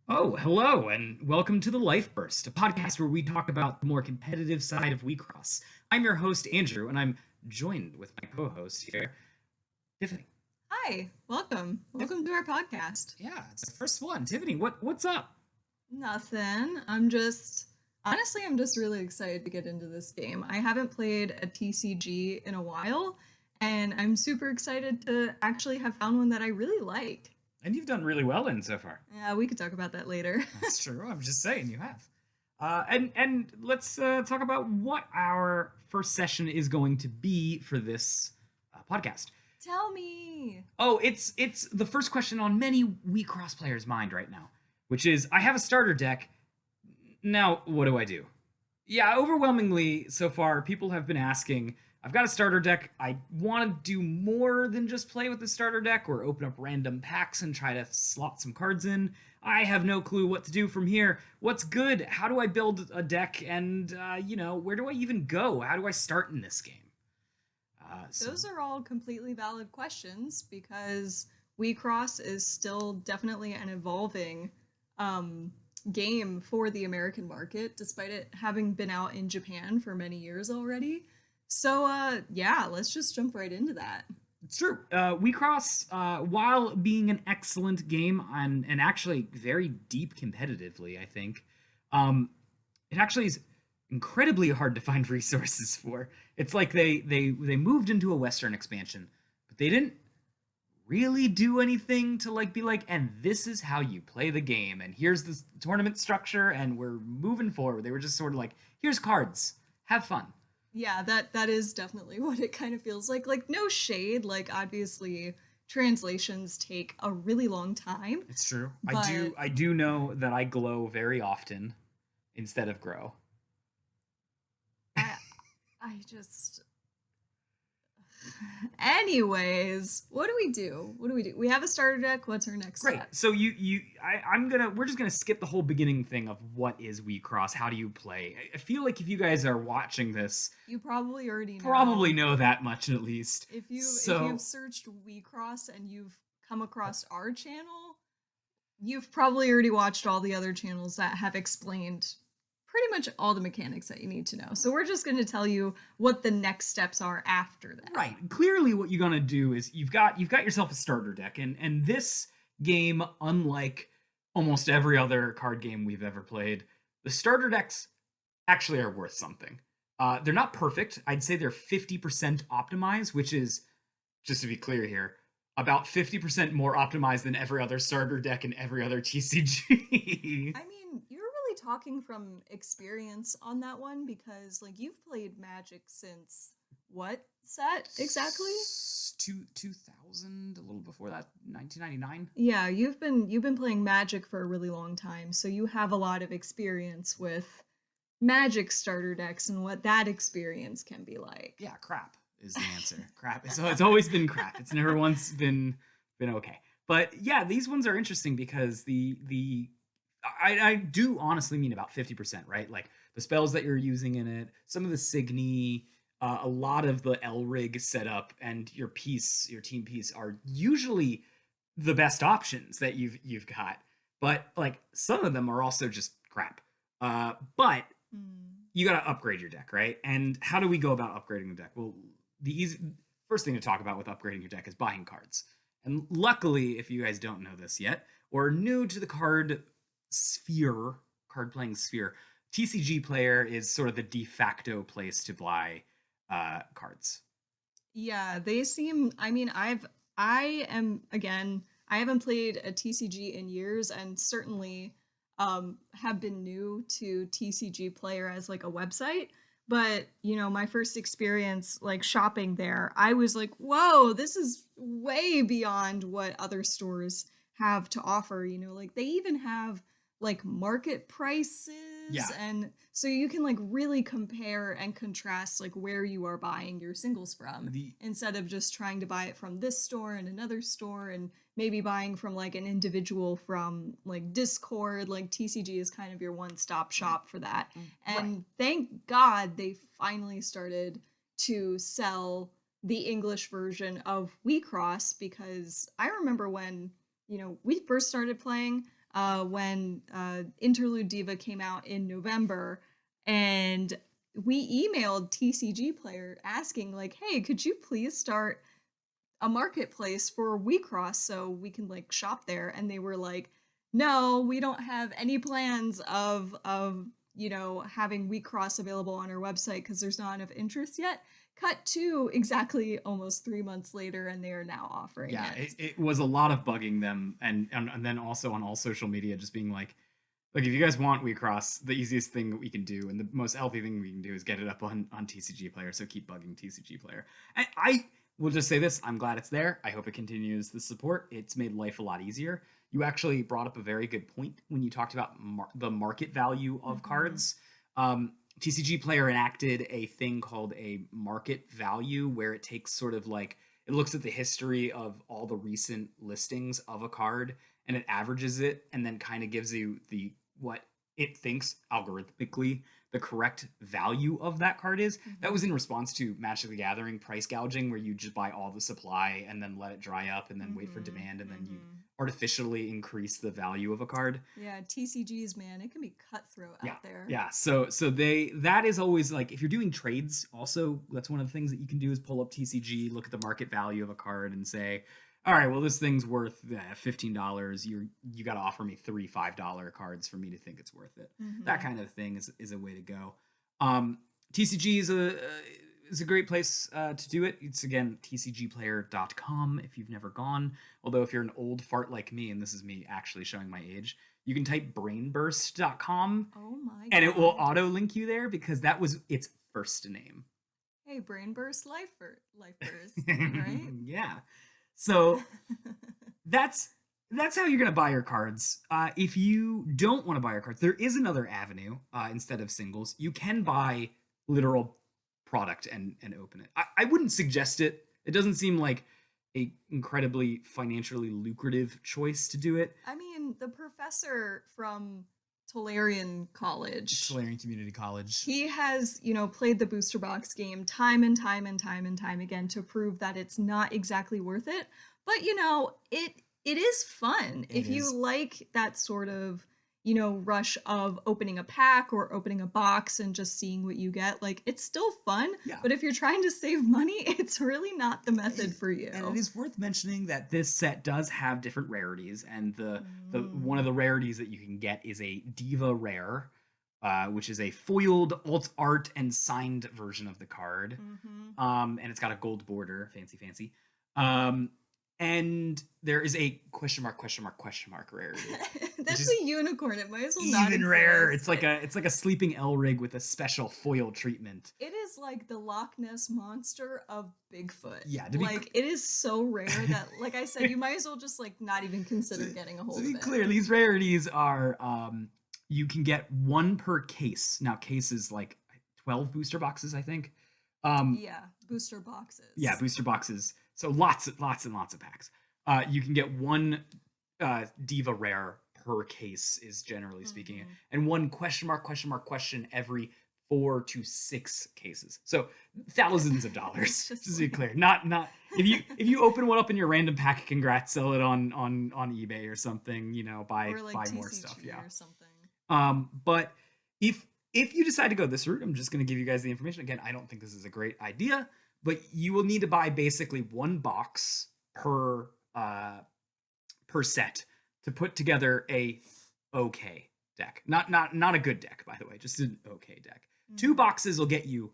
Oh, hello, and welcome to the Life Burst, a podcast where we talk about the more competitive side of Wecross. I'm your host, Andrew, and I'm joined with my co-host here, Tiffany. Hi, welcome. Tiff- Welcome to our podcast. yeah, it's the first one. Tiffany, what's up? Nothing. I'm just really excited to get into this game. I haven't played a TCG in a while, and I'm super excited to actually have found one that I really like. And you've done really well in so far. Yeah, we could talk about that later. That's true. I'm just saying you have. And let's talk about what our first session is going to be for this podcast. Tell me. Oh, it's the first question on many Wecross players' mind right now, which is I have a starter deck. Now, what do I do? Yeah, overwhelmingly so far, people have been asking. I've got a starter deck. I want to do more than just play with the starter deck or open up random packs and try to slot some cards in. I have no clue what to do from here. What's good? How do I build a deck? And, where do I even go? How do I start in this game? Those are all completely valid questions because WeCross is still definitely an evolving game for the American market, despite it having been out in Japan for many years already. So, yeah, let's just jump right into that. It's true. WeCross, while being an excellent game and actually very deep competitively, I think, it actually is incredibly hard to find resources for. It's like they moved into a Western expansion, but they didn't really do anything to be like, and this is how you play the game, and here's this tournament structure, and we're moving forward. They were just sort of like, here's cards, have fun. Yeah, that is definitely what it kind of feels like. Like, no shade, like obviously translations take a really long time. It's true. But I do know that I glow very often instead of grow. I I just anyways, what do we do? What do we do? We have a starter deck. What's our next Great. step? So we're just gonna skip the whole beginning thing of what is WeCross, how do you play. I feel like if you guys are watching this, You probably already probably know that much at least. if you've searched WeCross and you've come across our channel, you've probably already watched all the other channels that have explained pretty much all the mechanics that you need to know. So we're just going to tell you what the next steps are after that. Right. Clearly what you're gonna do is you've got yourself a starter deck, and this game, unlike almost every other card game we've ever played, the starter decks actually are worth something. They're not perfect. I'd say they're 50% optimized, which is, just to be clear here, about 50% more optimized than every other starter deck in every other TCG. I mean, you're really talking from experience on that one because like you've played Magic since what set exactly? 2000, a little before that, 1999. Yeah, you've been playing Magic for a really long time, so you have a lot of experience with Magic starter decks and what that experience can be like. Yeah, crap is the answer. Crap. So it's always been crap. It's never once been okay. But yeah, these ones are interesting because I do honestly mean about 50%, right? Like the spells that you're using in it, some of the Signy, a lot of the Elrig setup, and your team piece are usually the best options that you've got. But like some of them are also just crap. But Hmm. you got to upgrade your deck, right? And how do we go about upgrading the deck? Well, the first thing to talk about with upgrading your deck is buying cards. And luckily, if you guys don't know this yet, or are new to the card playing sphere, TCG Player is sort of the de facto place to buy cards. Yeah, they seem. I mean, I am again. I haven't played a TCG in years, and certainly have been new to TCG Player as like a website. But my first experience like shopping there, I was like, "Whoa, this is way beyond what other stores have to offer." Like they even have like market prices, Yeah. and so you can like really compare and contrast like where you are buying your singles from The instead of just trying to buy it from this store and another store and maybe buying from like an individual from like Discord. Like TCG is kind of your one-stop shop for that. And thank God they finally started to sell the English version of WeCross, because I remember when we first started playing, when Interlude Diva came out in November, and we emailed TCG Player asking like, "Hey, could you please start a marketplace for Wecross so we can like shop there?" And they were like, "No, we don't have any plans of having Wecross available on our website because there's not enough interest yet." Cut to exactly almost 3 months later, and they are now offering Yeah, it. it was a lot of bugging them, and then also on all social media, just being like, if you guys want WeCross, the easiest thing that we can do and the most healthy thing we can do is get it up on TCG Player. So keep bugging TCG Player. And I will just say this: I'm glad it's there. I hope it continues the support. It's made life a lot easier. You actually brought up a very good point when you talked about the market value of cards. TCG Player enacted a thing called a market value, where it takes sort of like, it looks at the history of all the recent listings of a card and it averages it and then kind of gives you the what it thinks algorithmically the correct value of that card is. That was in response to Magic the Gathering price gouging, where you just buy all the supply and then let it dry up and then wait for demand, and then you artificially increase the value of a card. Yeah, TCGs, man, it can be cutthroat out there. Yeah. So that is always like, if you're doing trades, also that's one of the things that you can do is pull up TCG, look at the market value of a card, and say, all right, well, this thing's worth $15. You got to offer me three $5 cards for me to think it's worth it. That kind of thing is a way to go. TCG is a great place to do it. It's, again, tcgplayer.com if you've never gone. Although if you're an old fart like me, and this is me actually showing my age, you can type brainburst.com. Oh my God. And it will auto link you there because that was its first name. Hey, Brainburst Lifeburst, right? Yeah. So that's how you're going to buy your cards. If you don't want to buy your cards, there is another avenue instead of singles. You can buy literal product and open it. I wouldn't suggest it. It doesn't seem like a incredibly financially lucrative choice to do it. I mean, the professor from Tolarian College, Tolarian Community College, he has, played the booster box game time and time and time and time again to prove that it's not exactly worth it. But, it is fun. If you like that sort of, rush of opening a pack or opening a box and just seeing what you get, like, it's still fun. Yeah. But if you're trying to save money, it's really not the method for you. And it is worth mentioning that this set does have different rarities, and the one of the rarities that you can get is a Diva Rare, which is a foiled alt art and signed version of the card. And it's got a gold border, fancy. And there is a question mark rarity. That's a unicorn. It might as well not even exist. rare. It's like a sleeping Elrig with a special foil treatment. It is like the Loch Ness monster of Bigfoot. Yeah, it is so rare that, like I said, you might as well just like not even consider getting a hold of it. To be clear, these rarities are you can get one per case. Now, case is like 12 booster boxes, I think. Booster boxes. Yeah, booster boxes. So lots and lots of packs. You can get one Diva Rare per case, is generally speaking, and one question every 4 to 6 cases. So thousands of dollars. Just to be clear, not if you open one up in your random pack, congrats, sell it on eBay or something. Buy or like buy TCG more stuff. Yeah, or something. But if you decide to go this route, I'm just going to give you guys the information. Again, I don't think this is a great idea, but you will need to buy basically one box per set to put together a okay deck. Not a good deck, by the way, just an okay deck. 2 boxes will get you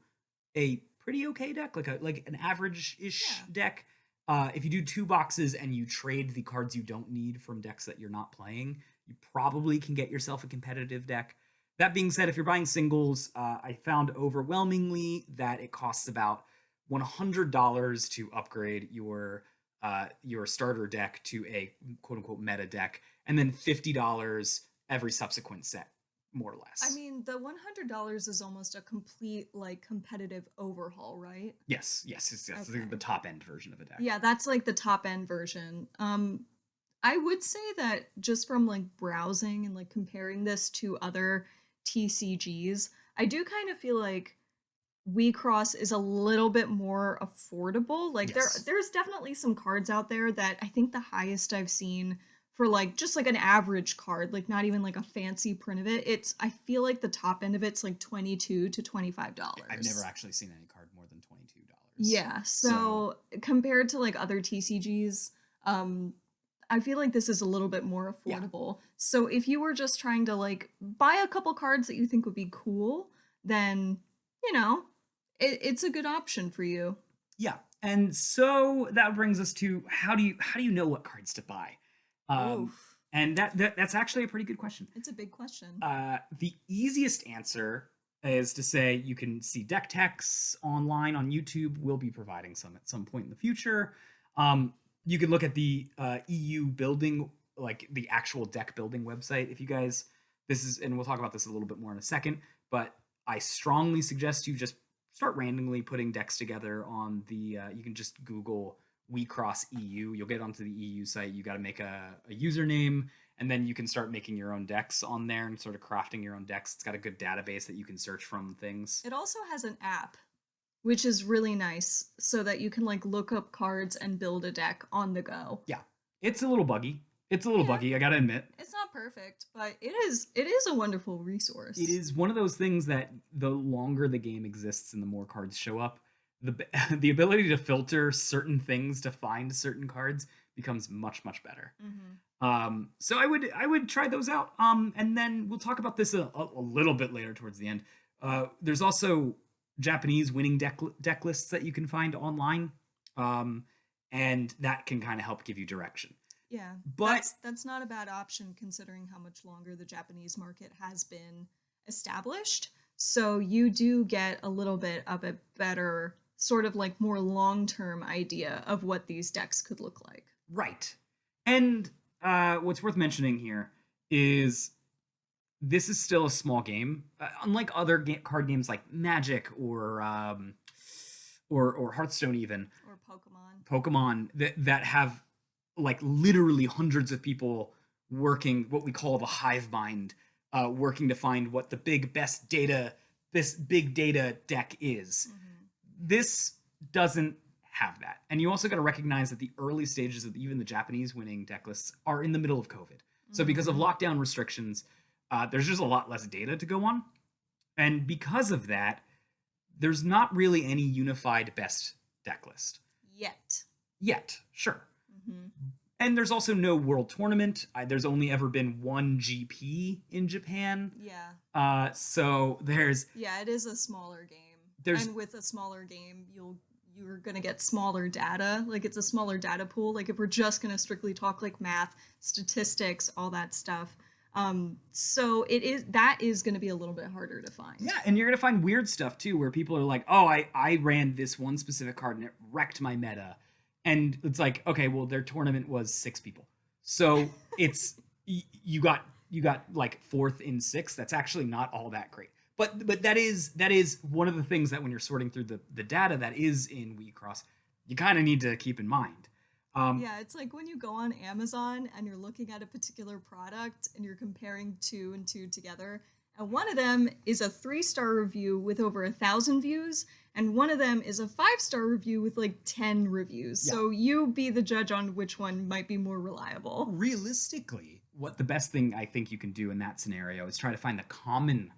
a pretty okay deck, like an average-ish deck. If you do 2 boxes and you trade the cards you don't need from decks that you're not playing, you probably can get yourself a competitive deck. That being said, if you're buying singles, I found overwhelmingly that it costs about $100 to upgrade your starter deck to a quote-unquote meta deck, and then $50 every subsequent set, more or less. I mean, the $100 is almost a complete like competitive overhaul, right? Yes. Okay. The top end version of a deck. Yeah, that's like the top end version. I would say that just from like browsing and like comparing this to other TCGs, I do kind of feel like Wecross is a little bit more affordable. Like there's definitely some cards out there that I think the highest I've seen for like just like an average card, like not even like a fancy print of it, I feel like the top end of it's like $22 to $25. I've never actually seen any card more than $22. Yeah, so compared to like other TCGs, I feel like this is a little bit more affordable. Yeah. So if you were just trying to like buy a couple cards that you think would be cool, then, you know, it's a good option for you. Yeah. And so that brings us to how do you know what cards to buy? And that's actually a pretty good question. It's a big question. The easiest answer is to say you can see deck techs online on YouTube. We'll be providing some at some point in the future. You could look at the EU building, like the actual deck building website. If you guys, and we'll talk about this a little bit more in a second, but I strongly suggest you just start randomly putting decks together on the, you can just Google Wixoss EU. You'll get onto the EU site. You got to make a username, and then you can start making your own decks on there and sort of crafting your own decks. It's got a good database that you can search from things. It also has an app, which is really nice, so that you can like look up cards and build a deck on the go. Yeah, it's a little buggy. I gotta admit. It's not perfect, but it is a wonderful resource. It is one of those things that the longer the game exists and the more cards show up, the ability to filter certain things to find certain cards becomes much, much better. Mm-hmm. So I would try those out. And then we'll talk about this a little bit later towards the end. There's also Japanese winning deck lists that you can find online. And that can kind of help give you direction. Yeah, but that's not a bad option considering how much longer the Japanese market has been established. So you do get a little bit of a better, sort of like more long-term idea of what these decks could look like. Right. And what's worth mentioning here is this is still a small game. Unlike other card games like Magic or Hearthstone even. Or Pokemon that have like literally hundreds of people working what we call the hive mind, working to find what the big data deck is. Mm-hmm. This doesn't have that. And you also got to recognize that the early stages of even the Japanese winning deck lists are in the middle of COVID. So because of lockdown restrictions, there's just a lot less data to go on. And because of that, there's not really any unified best deck list. Yet, sure. Mm-hmm. And there's also no world tournament. There's only ever been one GP in Japan. Yeah. So there's... Yeah, it is a smaller game. And with a smaller game, you're going to get smaller data. Like, it's a smaller data pool. Like, if we're just going to strictly talk, like, math, statistics, all that stuff. So that is going to be a little bit harder to find. Yeah, and you're going to find weird stuff, too, where people are like, oh, I ran this one specific card and it wrecked my meta. And it's like, okay, well, their tournament was 6 people. So it's, you got like 4th in 6th. That's actually not all that great. But that is one of the things that when you're sorting through the data that is in Wixoss, you kind of need to keep in mind. Yeah, it's like when you go on Amazon and you're looking at a particular product and you're comparing 2 and 2 together, and one of them is a 3-star review with over 1,000 views, and one of them is a 5-star review with like 10 reviews. Yeah. So you be the judge on which one might be more reliable. Realistically, what the best thing I think you can do in that scenario is try to find the common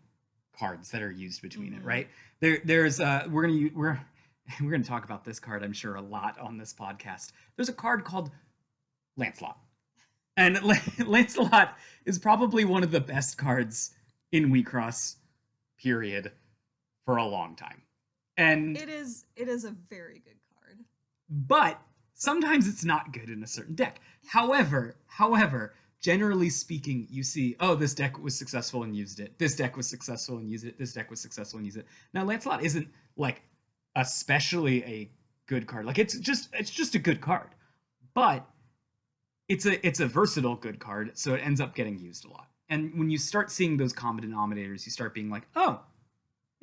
cards that are used between it, right? There's we're gonna talk about this card, I'm sure, a lot on this podcast. There's a card called Lancelot. And Lancelot is probably one of the best cards in Wixoss, period, for a long time. And it is a very good card. But sometimes it's not good in a certain deck. However, generally speaking, you see, oh, this deck was successful and used it. This deck was successful and used it. This deck was successful and used it. Now, Lancelot isn't like especially a good card. Like it's just a good card. But it's a versatile good card, so it ends up getting used a lot. And when you start seeing those common denominators, you start being like, oh,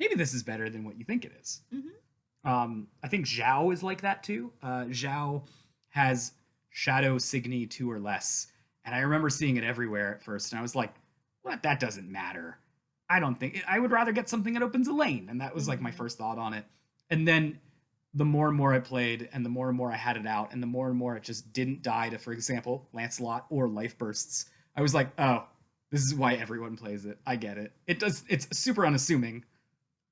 maybe this is better than what you think it is. Mm-hmm. I think Zhao is like that too. Zhao has Shadow Signy 2 or less. And I remember seeing it everywhere at first. And I was like, what? That doesn't matter. I would rather get something that opens a lane. And that was like my first thought on it. And then the more and more I played, and the more I had it out, and the more it just didn't die to, for example, Lancelot or life bursts, I was like, oh, this is why everyone plays it. I get it. It's super unassuming,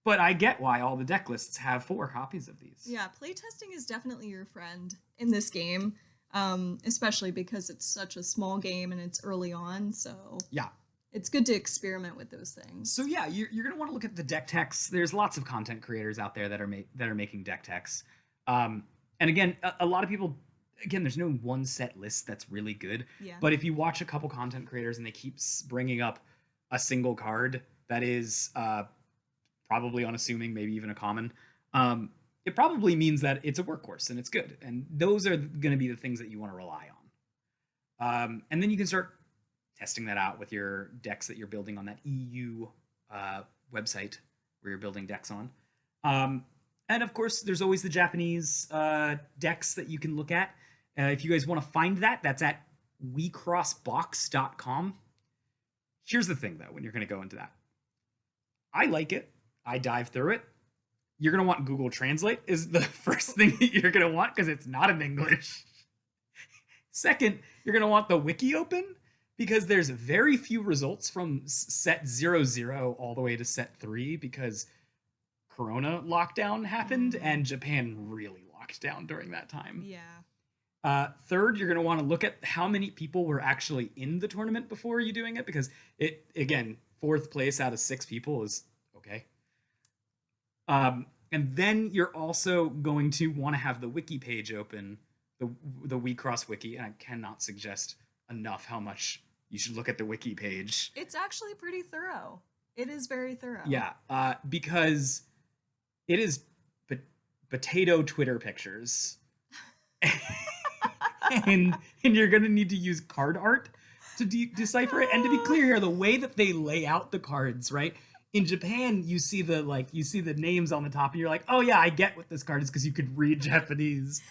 but I get why all the deck lists have 4 copies of these. Yeah, playtesting is definitely your friend in this game, especially because it's such a small game and it's early on, so Yeah. it's good to experiment with those things. So yeah, you're gonna want to look at the deck techs. There's lots of content creators out there that are making deck techs. And again, a lot of people, again, there's no one set list that's really good. Yeah. But if you watch a couple content creators and they keep bringing up a single card that is probably unassuming, maybe even a common, it probably means that it's a workhorse and it's good. And those are going to be the things that you want to rely on. And then you can start testing that out with your decks that you're building on that EU website where you're building decks on. And of course, there's always the Japanese decks that you can look at. If you guys want to find that, that's at wecrossbox.com. Here's the thing, though, when you're going to go into that. I like it. I dive through it. You're going to want Google Translate is the first thing that you're going to want because it's not in English. Second, you're going to want the wiki open because there's very few results from set 00 all the way to set 3 because Corona lockdown happened and Japan really locked down during that time. Yeah. Third, you're going to want to look at how many people were actually in the tournament before you doing it because it, again, 4th place out of 6 people is okay. And then you're also going to want to have the wiki page open, the WeCross wiki, and I cannot suggest enough how much you should look at the wiki page. It's actually pretty thorough. It is very thorough. Yeah, because it is potato Twitter pictures. and you're going to need to use card art to decipher it. And to be clear here, the way that they lay out the cards, right? In Japan, you see the names on the top and you're like, oh yeah, I get what this card is because you could read Japanese.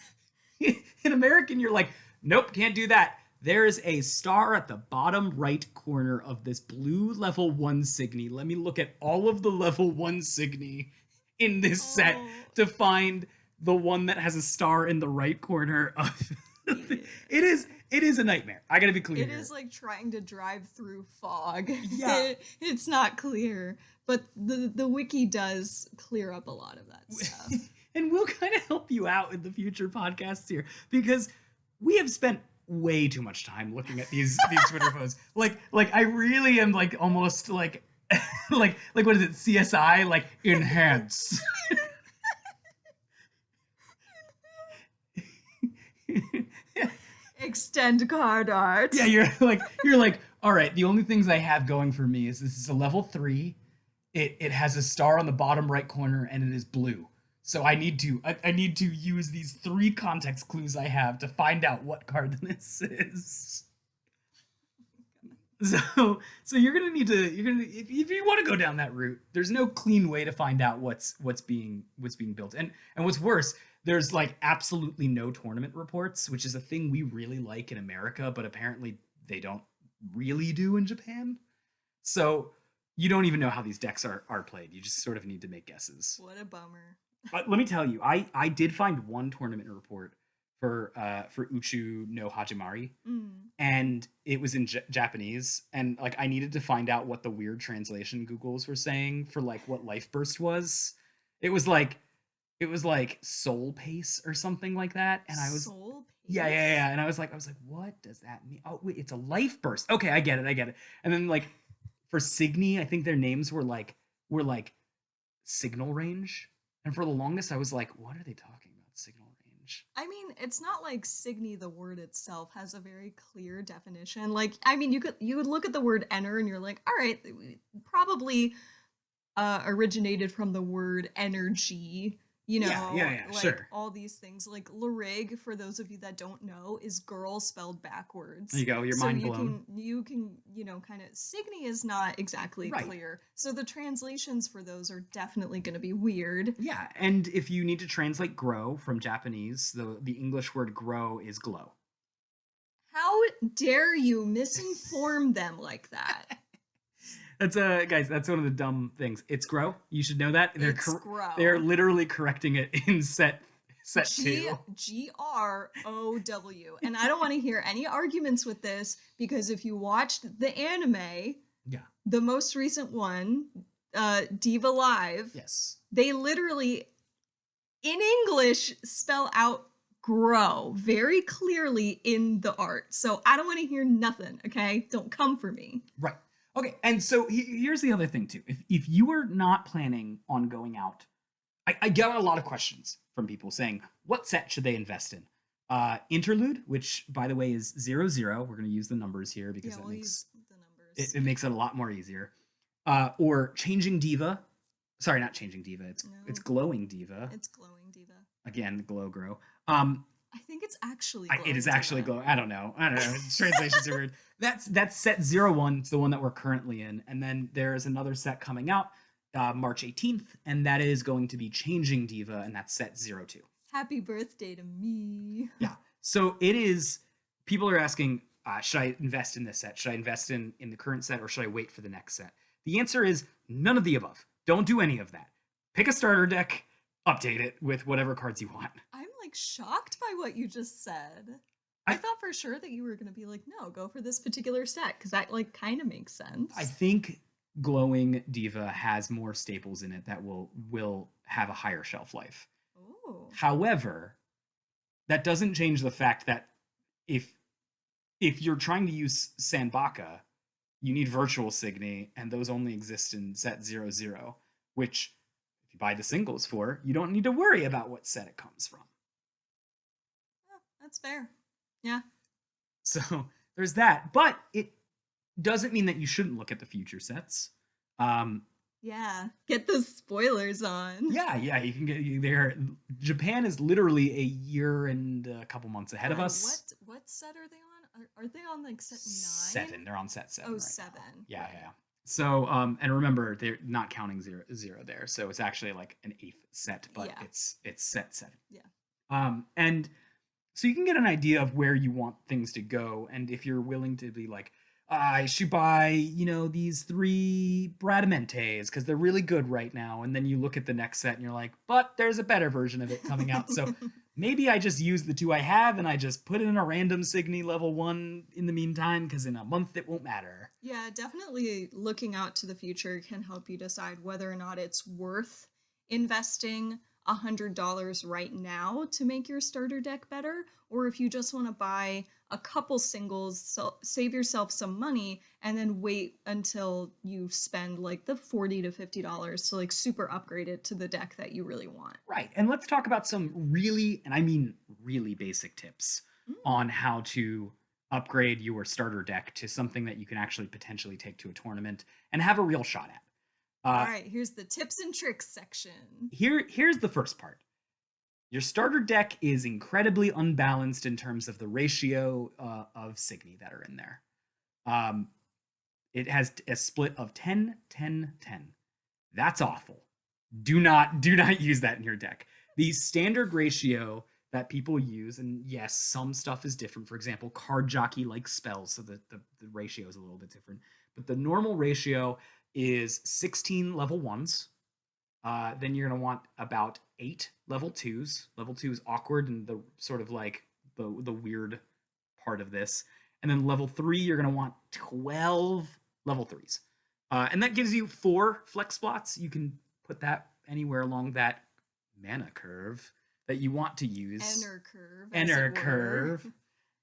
In American, you're like, nope, can't do that. There is a star at the bottom right corner of this blue level 1 Signy. Let me look at all of the level 1 Signy in this set to find the one that has a star in the right corner of it is a nightmare. I gotta be clear. It is like trying to drive through fog. Yeah. It's not clear, but the wiki does clear up a lot of that stuff. And we'll kind of help you out in the future podcasts here because we have spent way too much time looking at these Twitter posts. Like I really am like almost like like what is it, CSI, like enhance. Extend card art. Yeah, you're like, all right, the only things I have going for me is this is a level 3. It has a star on the bottom right corner and it is blue. So I need to use these 3 context clues I have to find out what card this is. So you're gonna need to if you want to go down that route, there's no clean way to find out what's being built. And what's worse, there's like absolutely no tournament reports, which is a thing we really like in America, but apparently they don't really do in Japan. So you don't even know how these decks are played. You just sort of need to make guesses. What a bummer. But let me tell you, I did find one tournament report for Uchu no Hajimari, and it was in Japanese, and like I needed to find out what the weird translation Googles were saying for like what Life Burst was. It was like soul pace or something like that, and I was soul pace? Yeah, and I was like, what does that mean? Oh wait, it's a life burst. Okay, I get it. And then like for Signy, I think their names were like signal range, and for the longest I was like, what are they talking about, signal range? I mean, it's not like Signy the word itself has a very clear definition. Like, I mean, you would look at the word enter and you're like, all right, probably originated from the word energy. You know, yeah, like sure. All these things, like Larig, for those of you that don't know, is girl spelled backwards. There you go, you're mind blown. You can, kind of, Signy is not exactly clear. So the translations for those are definitely going to be weird. Yeah, and if you need to translate grow from Japanese, the English word grow is glow. How dare you misinform them like that? That's guys, that's one of the dumb things. It's grow. You should know that. Grow. They're literally correcting it in set set 2. GROW. And I don't want to hear any arguments with this because if you watched the anime, Yeah. the most recent one, Diva Live, Yes. they literally, in English, spell out grow very clearly in the art. So I don't want to hear nothing, okay? Don't come for me. Right. Okay, and so here's the other thing too. If you are not planning on going out, I get a lot of questions from people saying, what set should they invest in? Interlude, which by the way is 00. We're going to use the numbers here because that makes the numbers. it makes it a lot more easier. Or Changing Diva. Sorry, not Changing Diva. It's Glowing Diva. It's Glowing Diva. Again, glow grow. I think it's actually it is actually glowing. I don't know. Translations are weird. That's set 01. It's the one that we're currently in. And then there's another set coming out March 18th, and that is going to be Changing Diva, and that's set 02. Happy birthday to me. Yeah. So it is, people are asking, should I invest in this set? Should I invest in the current set, or should I wait for the next set? The answer is none of the above. Don't do any of that. Pick a starter deck, update it with whatever cards you want. I'm like shocked by what you just said. I thought for sure that you were going to be like, no, go for this particular set, because that like kind of makes sense. I think Glowing Diva has more staples in it that will have a higher shelf life. Oh. However, that doesn't change the fact that if you're trying to use Sanbaka, you need Virtual Signy, and those only exist in set 00, which if you buy the singles for, you don't need to worry about what set it comes from. Oh, that's fair. Yeah. So there's that, but it doesn't mean that you shouldn't look at the future sets. Yeah, get those spoilers on. Yeah, you can get there. Japan is literally a year and a couple months ahead of us. What set are they on? Are they on like set 9? 7. They're on set 7. Oh, right 7. Now. Yeah. So, and remember, they're not counting zero there, so it's actually like an 8th set, but it's set 7. Yeah. And so you can get an idea of where you want things to go, and if you're willing to be like, I should buy, these 3 Bradamentes because they're really good right now. And then you look at the next set and you're like, but there's a better version of it coming out. So maybe I just use the 2 I have and I just put in a random Signy level 1 in the meantime because in a month it won't matter. Yeah, definitely looking out to the future can help you decide whether or not it's worth investing $100 right now to make your starter deck better, or if you just want to buy a couple singles, so save yourself some money, and then wait until you spend like the $40 to $50 to like super upgrade it to the deck that you really want. Right. And let's talk about some really, and I mean really basic tips on how to upgrade your starter deck to something that you can actually potentially take to a tournament and have a real shot at. All right, here's the tips and tricks section. Here's the first part. Your starter deck is incredibly unbalanced in terms of the ratio of Signy that are in there. It has a split of 10, 10, 10. That's awful. Do not use that in your deck. The standard ratio that people use, and yes, some stuff is different. For example, card jockey likes spells, so the ratio is a little bit different. But the normal ratio is 16 level 1s. Then you're going to want about 8 level 2s. Level 2 is awkward and the sort of like the weird part of this. And then level 3, you're going to want 12 level 3s. And that gives you 4 flex spots. You can put that anywhere along that mana curve that you want to use. Inner curve.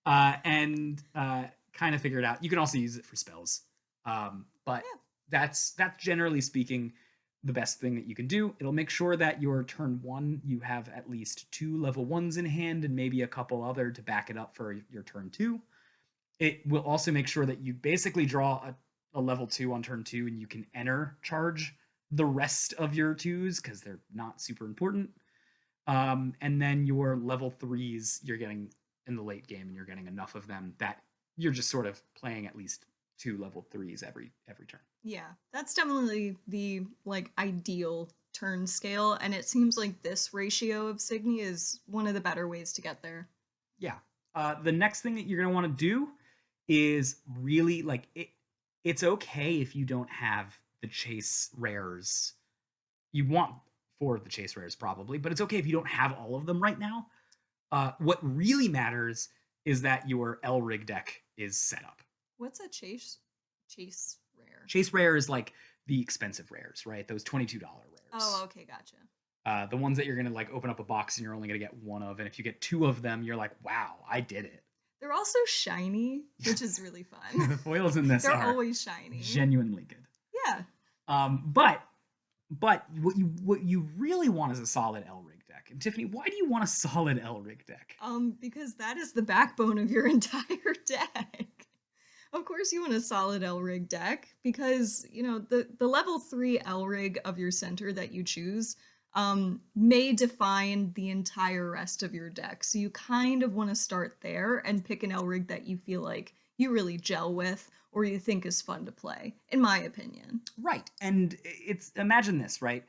And kind of figure it out. You can also use it for spells. But that's generally speaking the best thing that you can do. It'll make sure that your turn 1, you have at least 2 level 1s in hand and maybe a couple other to back it up for your turn 2. It will also make sure that you basically draw a level 2 on turn 2 and you can enter charge the rest of your 2s because they're not super important. And then your level 3s you're getting in the late game and you're getting enough of them that you're just sort of playing at least 2 level 3s every turn. Yeah, that's definitely the like ideal turn scale, and it seems like this ratio of Signy is one of the better ways to get there. Yeah. The next thing that you're going to want to do is really like it's okay if you don't have the chase rares. You want for the chase rares probably, but it's okay if you don't have all of them right now. What really matters is that your Elrig deck is set up. What's a chase rare? Chase rare is like the expensive rares, right? Those $22 rares. Oh, okay, gotcha. The ones that you're gonna like open up a box and you're only gonna get one of, and if you get two of them, you're like, wow, I did it. They're also shiny, which is really fun. The foils in this They're are always shiny. genuinely good. Yeah. But what you really want is a solid Elrig deck. And Tiffany, why do you want a solid Elrig deck? Because that is the backbone of your entire deck. Of course you want a solid Elrig deck because, you know, the level 3 Elrig of your center that you choose may define the entire rest of your deck. So you kind of want to start there and pick an Elrig that you feel like you really gel with or you think is fun to play, in my opinion. Right. And imagine this, right?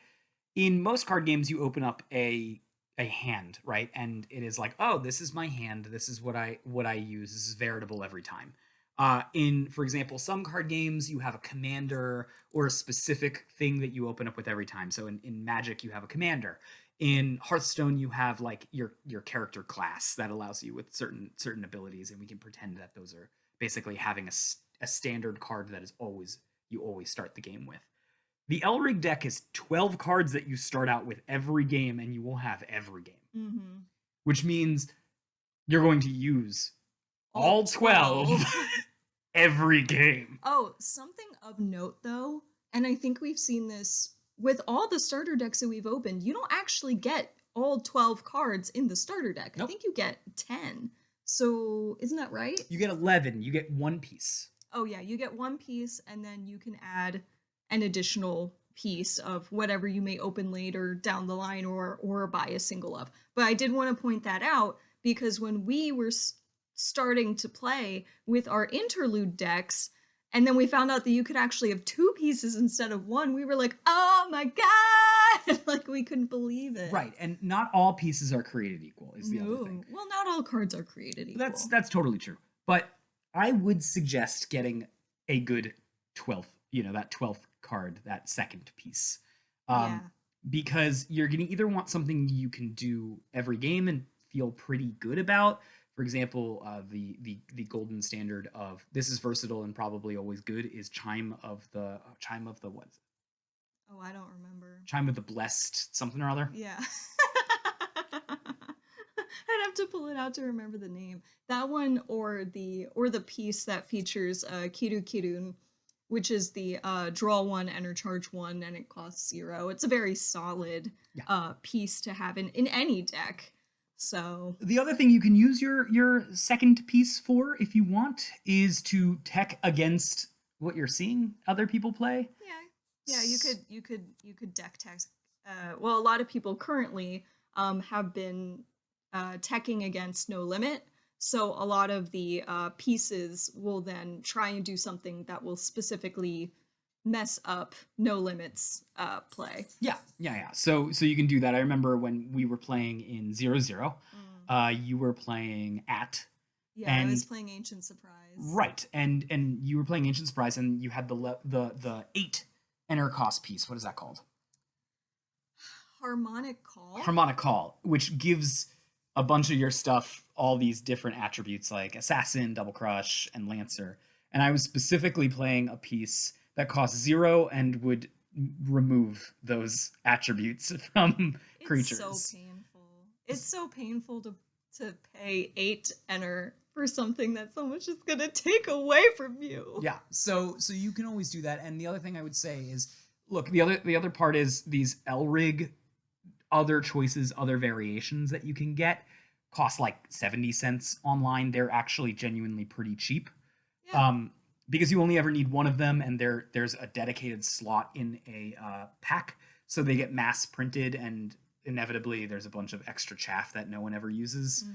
In most card games, you open up a hand, right? And it is like, oh, this is my hand. This is what I use. This is veritable every time. For example, some card games, you have a commander or a specific thing that you open up with every time. So in Magic, you have a commander. In Hearthstone, you have like your character class that allows you with certain abilities, and we can pretend that those are basically having a standard card that is you always start the game with. The Elrig deck is 12 cards that you start out with every game, and you will have every game. Mm-hmm. Which means you're going to use all 12 every game. Oh, something of note though, and I think we've seen this with all the starter decks that we've opened, you don't actually get all 12 cards in the starter deck. Nope. I think you get 10. So isn't that right? You get 11. You get one piece. Oh yeah, you get one piece and then you can add an additional piece of whatever you may open later down the line or buy a single of. But I did want to point that out because when we were starting to play with our interlude decks, and then we found out that you could actually have two pieces instead of one, we were like, oh my god! Like, we couldn't believe it. Right, and not all pieces are created equal, is the other thing. Well, not all cards are created equal. That's totally true. But I would suggest getting a good 12th, that 12th card, that second piece. Because you're going to either want something you can do every game and feel pretty good about. For example, the golden standard of this is versatile and probably always good is Chime of the what? Oh, I don't remember. Chime of the Blessed something or other. Yeah. I'd have to pull it out to remember the name. That one or the piece that features Kiru Kirun, which is the draw 1, enter charge 1, and it costs 0. It's a very solid piece to have in any deck. So the other thing you can use your second piece for, if you want, is to tech against what you're seeing other people play. Yeah, you could deck tech. Well, a lot of people currently have been teching against No Limit. So a lot of the pieces will then try and do something that will specifically mess up No Limit's play. Yeah. So you can do that. I remember when we were playing in 0-0, you were playing at. Yeah, I was playing Ancient Surprise. Right, and you were playing Ancient Surprise, and you had the 8 enter cost piece. What is that called? Harmonic Call. Harmonic Call, which gives a bunch of your stuff all these different attributes like Assassin, Double Crush, and Lancer. And I was specifically playing a piece that cost 0 and would remove those attributes from creatures. It's so painful. It's so painful to pay 8 enter for something that someone's just gonna take away from you. Yeah. So you can always do that. And the other thing I would say is, look, the other part is these Elrig other choices, other variations that you can get cost like 70 cents online. They're actually genuinely pretty cheap. Yeah. Because you only ever need one of them, and there's a dedicated slot in a pack, so they get mass printed, and inevitably there's a bunch of extra chaff that no one ever uses.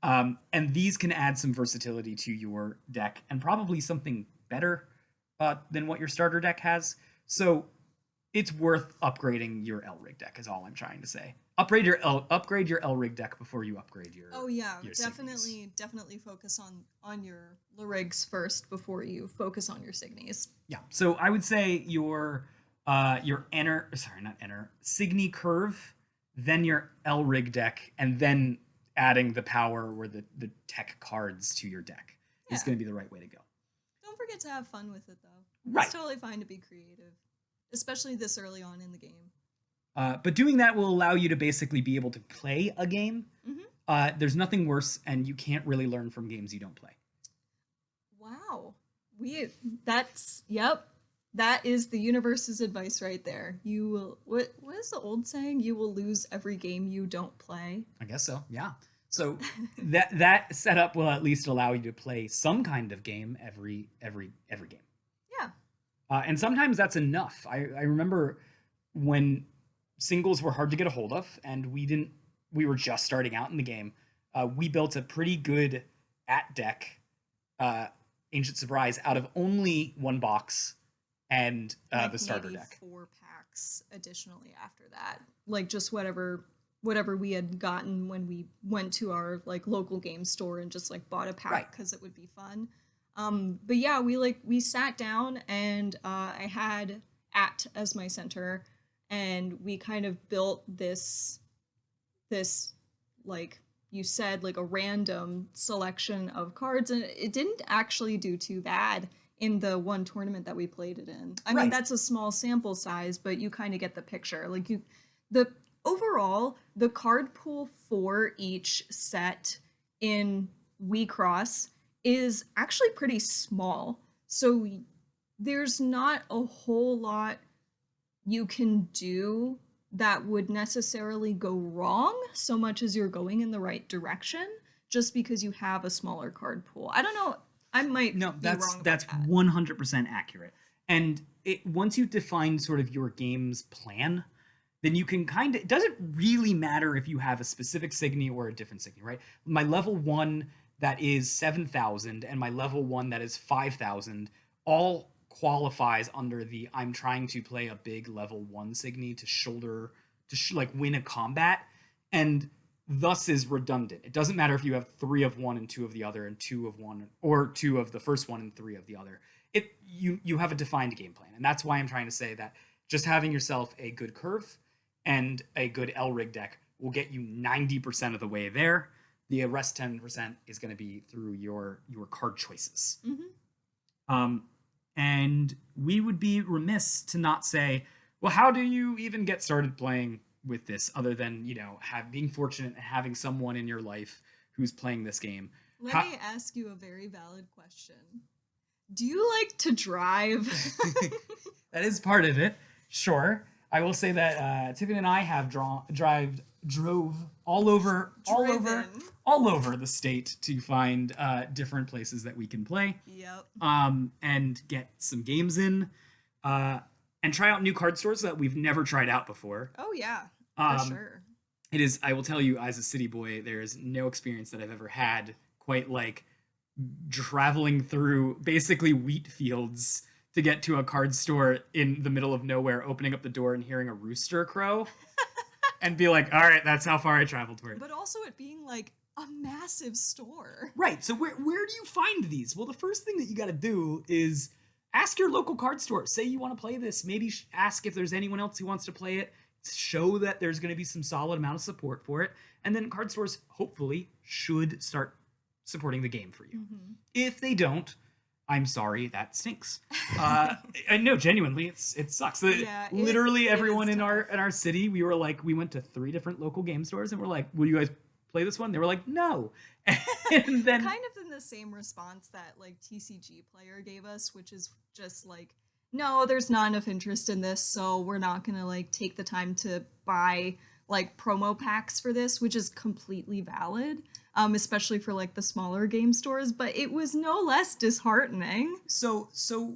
Mm-hmm. And these can add some versatility to your deck, and probably something better than what your starter deck has. So it's worth upgrading your Elrig deck, is all I'm trying to say. Upgrade your Elrig deck before you upgrade your. Oh yeah, your definitely focus on your Larigs first before you focus on your Signies. Yeah, so I would say your your Signy curve, then your Elrig deck, and then adding the power or the tech cards to your deck is going to be the right way to go. Don't forget to have fun with it, though. Right. It's totally fine to be creative, especially this early on in the game. But doing that will allow you to basically be able to play a game. Mm-hmm. There's nothing worse, and you can't really learn from games you don't play. Wow. That is the universe's advice right there. You will, what is the old saying? You will lose every game you don't play. I guess so, yeah. So that setup will at least allow you to play some kind of game every game. Yeah. And sometimes that's enough. I remember when singles were hard to get a hold of, and we were just starting out in the game. We built a pretty good deck, Ancient Surprise, out of only one box and the starter deck. 4 packs additionally after that, like just whatever we had gotten when we went to our like local game store and just like bought a pack because it would be fun. But yeah, we sat down and I had as my center, and we kind of built this like you said, like a random selection of cards, and it didn't actually do too bad in the one tournament that we played it in. I mean, that's a small sample size, but you kind of get the picture. Like overall, the card pool for each set in Wixoss is actually pretty small. So there's not a whole lot you can do that would necessarily go wrong so much as you're going in the right direction just because you have a smaller card pool. I don't know. I might be wrong about that's that. 100% accurate. And once you define sort of your game's plan, then you can it doesn't really matter if you have a specific Signy or a different Signy, right? My level 1 that is 7,000 and my level 1 that is 5,000 all qualifies under the I'm trying to play a big level 1 Signy to win a combat, and thus is redundant. It doesn't matter if you have 3 of one and 2 of the other, and 2 of one, or 2 of the first one and 3 of the other. You have a defined game plan, and that's why I'm trying to say that just having yourself a good curve and a good Elrig deck will get you 90% of the way there. The rest 10% is going to be through your card choices. Mm-hmm. And we would be remiss to not say, well, how do you even get started playing with this other than, being fortunate and having someone in your life who's playing this game? Let me ask you a very valid question. Do you like to drive? That is part of it. Sure. I will say that Tiffany and I have drove all over the state to find different places that we can play. Yep. And get some games in, and try out new card stores that we've never tried out before. Oh yeah, for sure. It is. I will tell you, as a city boy, there is no experience that I've ever had quite like traveling through basically wheat fields to get to a card store in the middle of nowhere, opening up the door and hearing a rooster crow, and be like, all right, that's how far I traveled for it. But also it being like a massive store. Right. So where do you find these? Well, the first thing that you got to do is ask your local card store. Say you want to play this. Maybe ask if there's anyone else who wants to play it. Show that there's going to be some solid amount of support for it. And then card stores, hopefully, should start supporting the game for you. Mm-hmm. If they don't, I'm sorry, that stinks. I know, genuinely, it sucks. Literally everyone in our city, we went to 3 different local game stores and we're like, will you guys play this one? They were like, no. And then kind of in the same response that like TCG player gave us, which is just like, no, there's not enough interest in this, so we're not gonna like take the time to buy like promo packs for this, which is completely valid. Especially for like the smaller game stores, but it was no less disheartening. So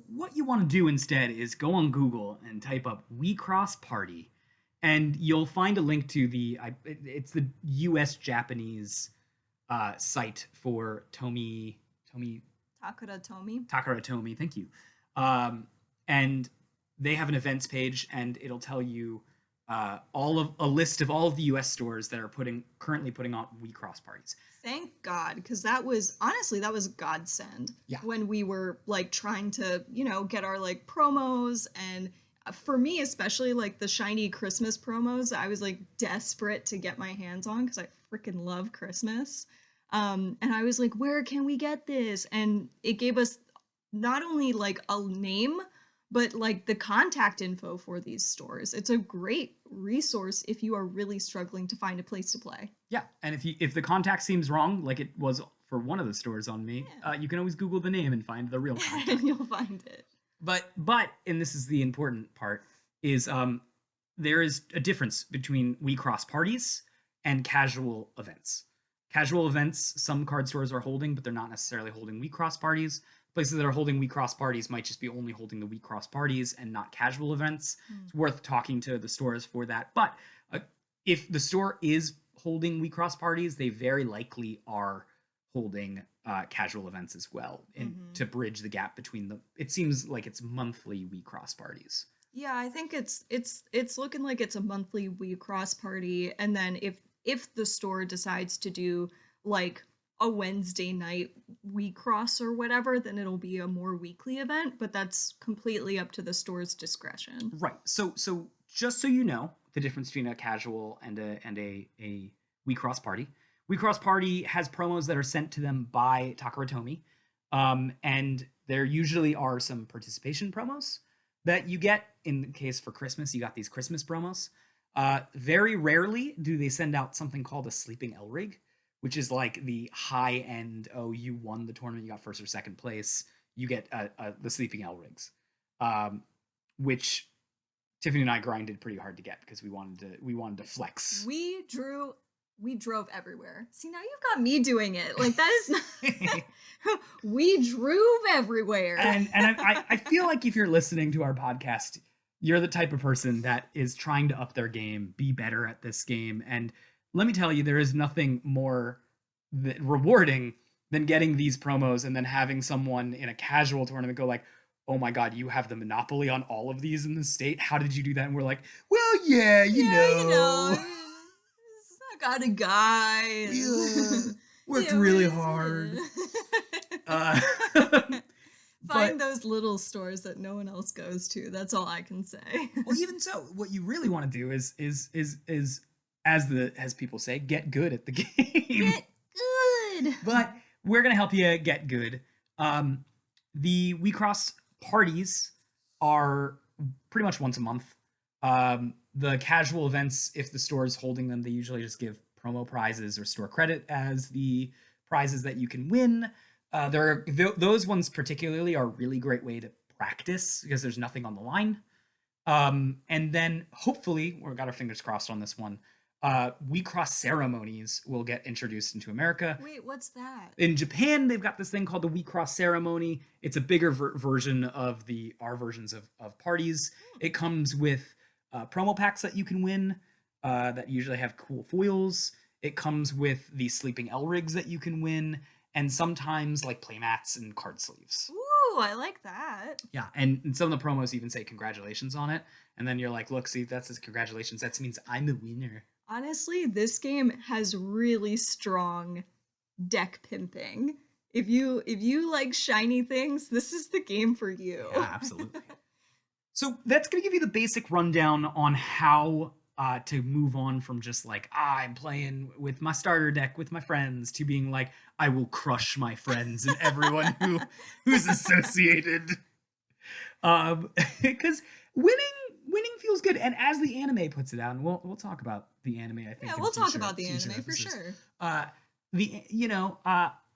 what you want to do instead is go on Google and type up Wixoss Party, and you'll find a link to it's the U.S. Japanese site for Takara Tomy. Thank you. And they have an events page, and it'll tell you a list of all of the U.S. stores that are currently putting on Wixoss parties. Thank God, because that was a godsend. Yeah. When we were like trying to, get our like promos, and for me, especially like the shiny Christmas promos, I was like desperate to get my hands on because I freaking love Christmas. And I was like, where can we get this? And it gave us not only like a name, but like the contact info for these stores. It's a great resource if you are really struggling to find a place to play. Yeah, and if the contact seems wrong, like it was for one of the stores on me, you can always Google the name and find the real contact. And you'll find it. But and this is the important part, is there is a difference between Wixoss parties and casual events. Casual events, some card stores are holding, but they're not necessarily holding Wixoss parties. Places that are holding Wixoss parties might just be only holding the Wixoss parties and not casual events. It's worth talking to the stores for that. But if the store is holding Wixoss parties, they very likely are holding casual events as well, and to bridge the gap between the. It seems like it's monthly Wixoss parties. Yeah, I think it's looking like it's a monthly Wixoss party, and then if the store decides to do like a Wednesday night Wixoss or whatever, then it'll be a more weekly event, but that's completely up to the store's discretion. Right. So just so you know, the difference between a casual and a Wixoss party. Wixoss party has promos that are sent to them by Takara Tomy, and there usually are some participation promos that you get. In the case for Christmas, you got these Christmas promos. Very rarely do they send out something called a sleeping Elrig, which is like the high end, oh, you won the tournament, you got first or second place, you get the sleeping Elrigs, which Tiffany and I grinded pretty hard to get because we wanted to flex. We drove everywhere. See, now you've got me doing it. Like, that is not... We drove everywhere. And I feel like if you're listening to our podcast, you're the type of person that is trying to up their game, be better at this game. And let me tell you, there is nothing more rewarding than getting these promos and then having someone in a casual tournament go like, oh my God, you have the monopoly on all of these in the state. How did you do that? And we're like, well, yeah, you know. I got a guy. Yeah, worked really hard. Find those little stores that no one else goes to. That's all I can say. Well, even so, what you really want to do is as people say, get good at the game. Get good. But we're gonna help you get good. The Wixoss parties are pretty much once a month. The casual events, if the store is holding them, they usually just give promo prizes or store credit as the prizes that you can win. Those ones particularly are a really great way to practice because there's nothing on the line. And then hopefully, we've got our fingers crossed on this one, Wixoss ceremonies will get introduced into America. Wait, what's that? In Japan, they've got this thing called the Wixoss ceremony. It's a bigger version of our versions of parties. It comes with promo packs that you can win that usually have cool foils. It comes with the sleeping Elrigs that you can win, and sometimes like playmats and card sleeves. Ooh, I like that. Yeah, and some of the promos even say congratulations on it, and then you're like, look, see, that says congratulations. That means I'm the winner. Honestly, this game has really strong deck pimping. If you like shiny things, this is the game for you. Yeah, absolutely. So that's going to give you the basic rundown on how to move on from just like, I'm playing with my starter deck with my friends to being like, I will crush my friends and everyone who's associated. Because winning feels good. And as the anime puts it out, and we'll talk about the anime, I think. Yeah, we'll talk about the anime for sure.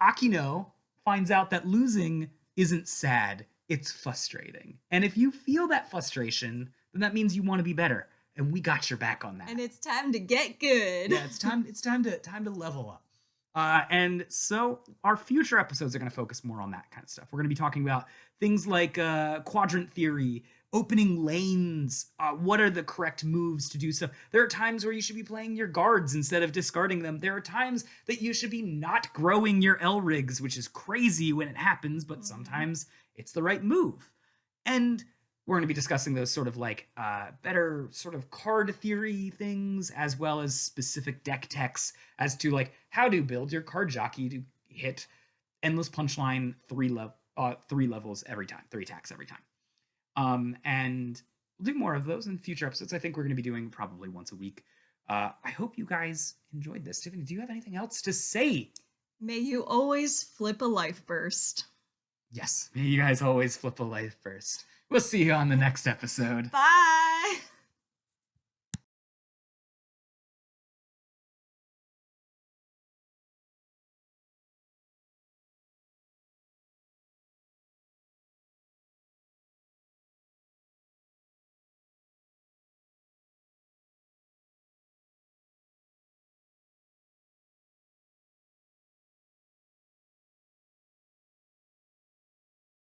Akino finds out that losing isn't sad, it's frustrating. And if you feel that frustration, then that means you want to be better. And we got your back on that. And it's time to get good. Yeah, it's time to level up. And so our future episodes are going to focus more on that kind of stuff. We're going to be talking about things like quadrant theory, opening lanes, what are the correct moves to do stuff. There are times where you should be playing your guards instead of discarding them. There are times that you should be not growing your Elrigs, which is crazy when it happens, but sometimes it's the right move. And we're going to be discussing those sort of like better sort of card theory things, as well as specific deck techs as to like how to build your card jockey to hit endless punchline 3 levels every time, 3 attacks every time. And we'll do more of those in future episodes. I think we're going to be doing probably once a week. I hope you guys enjoyed this. Tiffany, do you have anything else to say? May you always flip a life burst. Yes, may you guys always flip a life first. We'll see you on the next episode. Bye!